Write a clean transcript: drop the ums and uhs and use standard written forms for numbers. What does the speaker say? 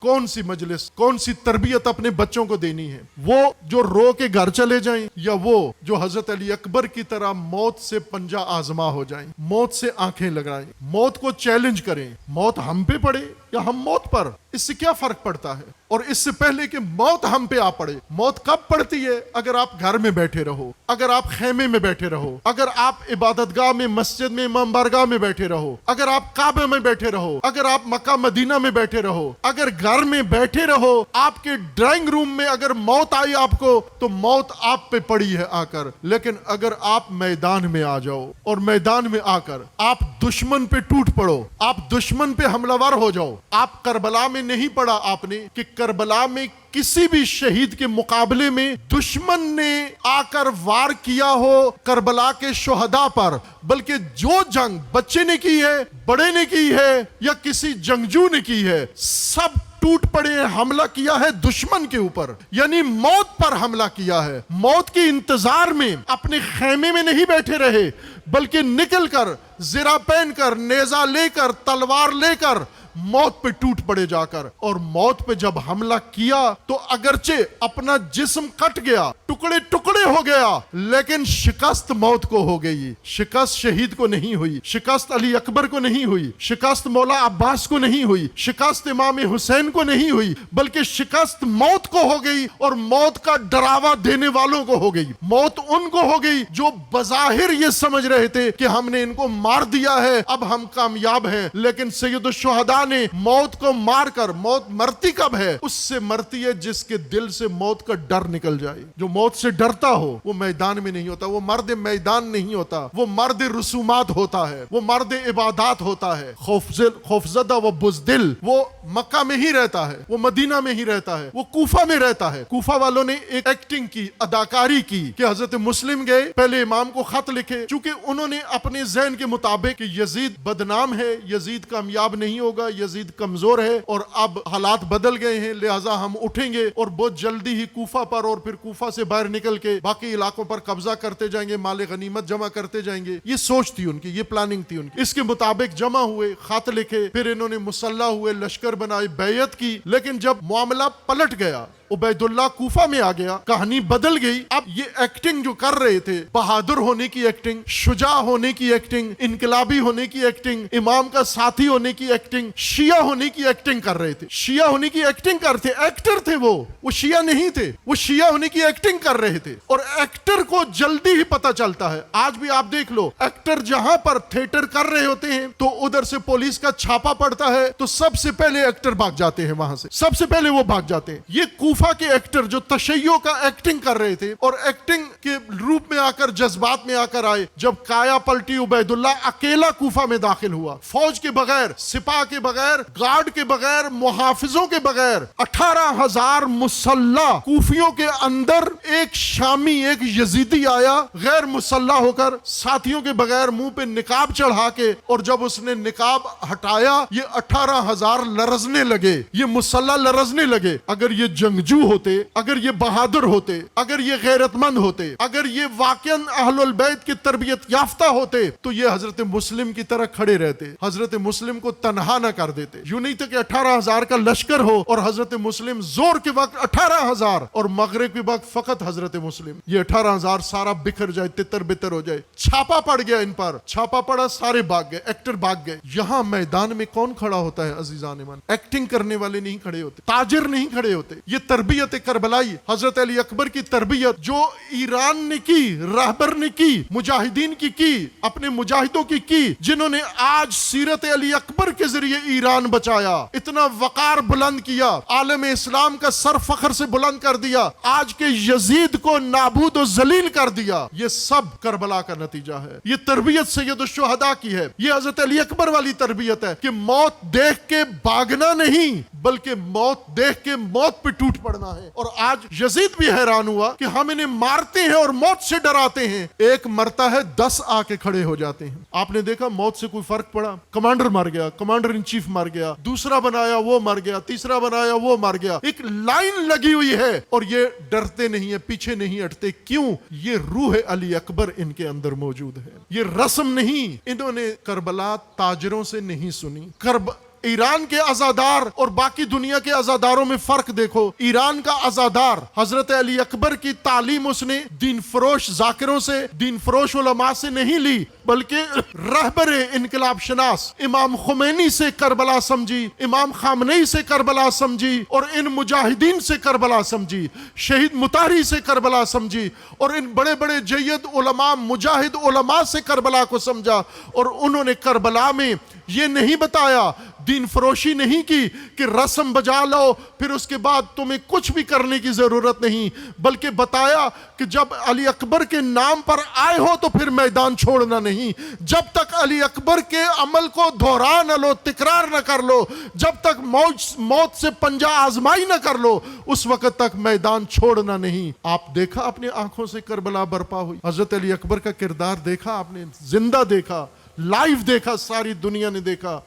کون سی مجلس، کون سی تربیت اپنے بچوں کو دینی ہے؟ وہ جو رو کے گھر چلے جائیں یا وہ جو حضرت علی اکبر کی طرح موت سے پنجہ آزما ہو جائیں، موت سے آنکھیں لگائیں، موت کو چیلنج کریں؟ موت ہم پہ پڑے یا ہم موت پر، اس سے کیا فرق پڑتا ہے؟ اور اس سے پہلے کہ موت ہم پہ آ پڑے، موت کب پڑتی ہے؟ اگر آپ گھر میں بیٹھے رہو، اگر آپ خیمے میں بیٹھے رہو، اگر آپ عبادت گاہ میں، مسجد میں، امام بارگاہ میں بیٹھے رہو، اگر آپ کعبہ میں بیٹھے رہو، اگر آپ مکہ مدینہ میں بیٹھے رہو، اگر گھر میں بیٹھے رہو، آپ کے ڈرائنگ روم میں اگر موت آئی آپ کو تو موت آپ پہ پڑی ہے آ کر۔ لیکن اگر آپ میدان میں آ جاؤ اور میدان میں آ کر آپ دشمن پہ ٹوٹ پڑو، آپ دشمن پہ حملہ ور ہو جاؤ۔ آپ کربلا میں نہیں پڑھا آپ نے کہ کربلا میں کسی بھی شہید کے مقابلے میں دشمن نے آ کر وار کیا ہو کربلا کے شہداء پر، بلکہ جو جنگ بچے نے کی ہے، بڑے نے کی ہے یا کسی جنگجو نے کی ہے، سب ٹوٹ پڑے، حملہ کیا ہے دشمن کے اوپر، یعنی موت پر حملہ کیا ہے۔ موت کے انتظار میں اپنے خیمے میں نہیں بیٹھے رہے، بلکہ نکل کر، زرہ پہن کر، نیزہ لے کر، تلوار لے کر موت پہ ٹوٹ پڑے جا کر۔ اور موت پہ جب حملہ کیا تو اگرچہ اپنا جسم کٹ گیا، ٹکڑے ٹکڑے ہو گیا، لیکن شکست موت کو ہو گئی۔ شکست شہید کو نہیں ہوئی، شکست علی اکبر کو نہیں ہوئی، شکست مولا عباس کو نہیں ہوئی، شکست امام حسین کو نہیں ہوئی، بلکہ شکست موت کو ہو گئی، اور موت کا ڈراوا دینے والوں کو ہو گئی۔ موت ان کو ہو گئی جو بظاہر یہ سمجھ رہے تھے کہ ہم نے ان کو مار دیا ہے، اب ہم کامیاب ہیں، لیکن سید الشہداء نے موت کو مار کر، موت مرتی کب ہے؟ اس سے مرتی ہے جس کے دل سے موت کا ڈر نکل جائے۔ جو موت سے ڈرتا ہو وہ میدان میں نہیں ہوتا، وہ مرد میدان نہیں ہوتا، وہ مرد رسومات ہوتا ہے، وہ مرد عبادات ہوتا ہے۔ خوفزدہ و بزدل وہ مکہ میں ہی رہتا ہے، وہ مدینہ میں ہی رہتا ہے، وہ کوفہ میں رہتا ہے۔ کوفہ والوں نے ایک ایکٹنگ کی، اداکاری کی کہ حضرت مسلم گئے، پہلے امام کو خط لکھے، چونکہ انہوں نے اپنے ذہن کے مطابق کہ یزید بدنام ہے، یزید کامیاب نہیں ہوگا، یزید کمزور ہے، اور اب حالات بدل گئے ہیں، لہٰذا ہم اٹھیں گے اور بہت جلدی ہی کوفہ پر اور پھر کوفہ سے باہر نکل کے باقی علاقوں پر قبضہ کرتے جائیں گے، مال غنیمت جمع کرتے جائیں گے۔ یہ سوچ تھی ان کی، یہ پلاننگ تھی ان کی۔ اس کے مطابق جمع ہوئے، خط لکھے، پھر انہوں نے مسلح ہوئے، لشکر بنائے، بیعت کی۔ لیکن جب معاملہ پلٹ گیا، عبید اللہ کوفہ میں آ گیا، کہانی بدل گئی۔ اب یہ ایکٹنگ جو کر رہے تھے، بہادر ہونے کی ایکٹنگ، شجاع ہونے کی ایکٹنگ، انقلابی ہونے کی ایکٹنگ، امام کا ساتھی ہونے کی ایکٹنگ، شیعہ ہونے کی ایکٹنگ کر رہے تھے، شیعہ ہونے کی ایکٹنگ کرتے، ایکٹر تھے وہ شیعہ نہیں تھے، وہ شیعہ ہونے کی ایکٹنگ کر رہے تھے۔ اور ایکٹر کو جلدی ہی پتہ چلتا ہے، آج بھی آپ دیکھ لو، ایکٹر جہاں پر تھیٹر کر رہے ہوتے ہیں تو ادھر سے پولیس کا چھاپا پڑتا ہے تو سب سے پہلے ایکٹر بھاگ جاتے ہیں، وہاں سے سب سے پہلے وہ بھاگ جاتے ہیں۔ یہ کوفہ کے ایکٹر جو تشیع کا ایکٹنگ کر رہے تھے اور ایکٹنگ کے روپ میں آ کر، جذبات میں آ کر آئے، جب کایا پلٹی، عبید اللہ اکیلا کوفہ میں داخل ہوا، فوج کے بغیر، سپاہ کے بغیر، گارڈ کے بغیر، محافظوں کے بغیر، 18,000 مسلح کوفیوں کے اندر ایک شامی، ایک یزیدی آیا غیر مسلح ہو کر، ساتھیوں کے بغیر، منہ پہ نقاب چڑھا کے، اور جب اس نے نقاب ہٹایا یہ 18,000 لرزنے لگے، یہ مسلح لرزنے لگے۔ اگر یہ جنگجو ہوتے، اگر یہ بہادر ہوتے، اگر یہ غیرت مند ہوتے، اگر یہ واقعاً اہل البیت کی تربیت یافتہ ہوتے تو یہ حضرت مسلم کی طرح کھڑے رہتے، حضرت مسلم کو تنہا نہ کر دیتے۔ یوں نہیں تھا کہ 18,000 کا لشکر ہو اور حضرت مسلم زور کے وقت 18,000 اور مغرب کے وقت فقط حضرت مسلم، یہ 18,000 سارا بکھر جائے، تتر بتر ہو جائے۔ چھاپا پڑ گیا ان پر، چھاپا پڑا، سارے بھاگ گئے، ایکٹر بھاگ گئے۔ یہاں میدان میں کون کھڑا ہوتا ہے عزیزان من؟ ایکٹنگ کرنے والے نہیں کھڑے ہوتے، تاجر نہیں کھڑے ہوتے۔ یہ تربیت کربلائی، حضرت علی اکبر کی تربیت جو ایران نے کی، رہبر نے کی، مجاہدین کی، اپنے مجاہدوں کی، جنہوں نے آج سیرت علی اکبر کے ذریعے ایران بچایا، اتنا وقار بلند کیا، عالم اسلام کا سر فخر سے بلند کر دیا، آج کے یزید کو نابود و ذلیل کر دیا۔ یہ سب کربلا کا نتیجہ ہے۔ یہ تربیت سید الشہداء کی ہے، یہ حضرت علی اکبر والی تربیت ہے کہ موت دیکھ کے بھاگنا نہیں، بلکہ موت دیکھ کے موت پہ ٹوٹ پڑنا ہے۔ اور آج یزید بھی حیران ہوا کہ ہم انہیں مارتے ہیں اور موت سے ڈراتے ہیں، ایک مرتا ہے 10 آ کے کھڑے ہو جاتے ہیں۔ آپ نے دیکھا موت سے کوئی فرق پڑا؟ کمانڈر مر گیا، کمانڈر ان چیف مر گیا، دوسرا بنایا وہ مر گیا، تیسرا بنایا وہ مر گیا، ایک لائن لگی ہوئی ہے، اور یہ ڈرتے نہیں ہیں، پیچھے نہیں ہٹتے۔ کیوں؟ یہ روح علی اکبر ان کے اندر موجود ہے، یہ رسم نہیں۔ انہوں نے کربلا تاجروں سے نہیں سنی، ایران کے عزادار اور باقی دنیا کے عزاداروں میں فرق دیکھو. ایران کا عزادار حضرت علی اکبر کی تعلیم اس نے دین فروش ذاکروں سے، دین فروش علماء سے نہیں لی، بلکہ رہبر انقلاب شناس امام خمینی سے کربلا سمجھی، امام خامنئی سے کربلا سمجھی، اور ان مجاہدین سے کربلا سمجھی، شہید مطہری سے کربلا سمجھی، اور ان بڑے بڑے جید علماء مجاہد علماء سے کربلا کو سمجھا. اور انہوں نے کربلا میں یہ نہیں بتایا، دین فروشی نہیں کی کہ رسم بجا لو پھر اس کے بعد تمہیں کچھ بھی کرنے کی ضرورت نہیں، بلکہ بتایا کہ جب علی اکبر کے نام پر آئے ہو تو پھر میدان چھوڑنا نہیں. جب تک علی اکبر کے عمل کو دہرا نہ لو، تکرار نہ کر لو، جب تک موت سے پنجہ آزمائی نہ کر لو، اس وقت تک میدان چھوڑنا نہیں. آپ دیکھا اپنی آنکھوں سے کربلا برپا ہوئی، حضرت علی اکبر کا کردار دیکھا آپ نے، زندہ دیکھا، لائیو دیکھا، ساری دنیا نے دیکھا.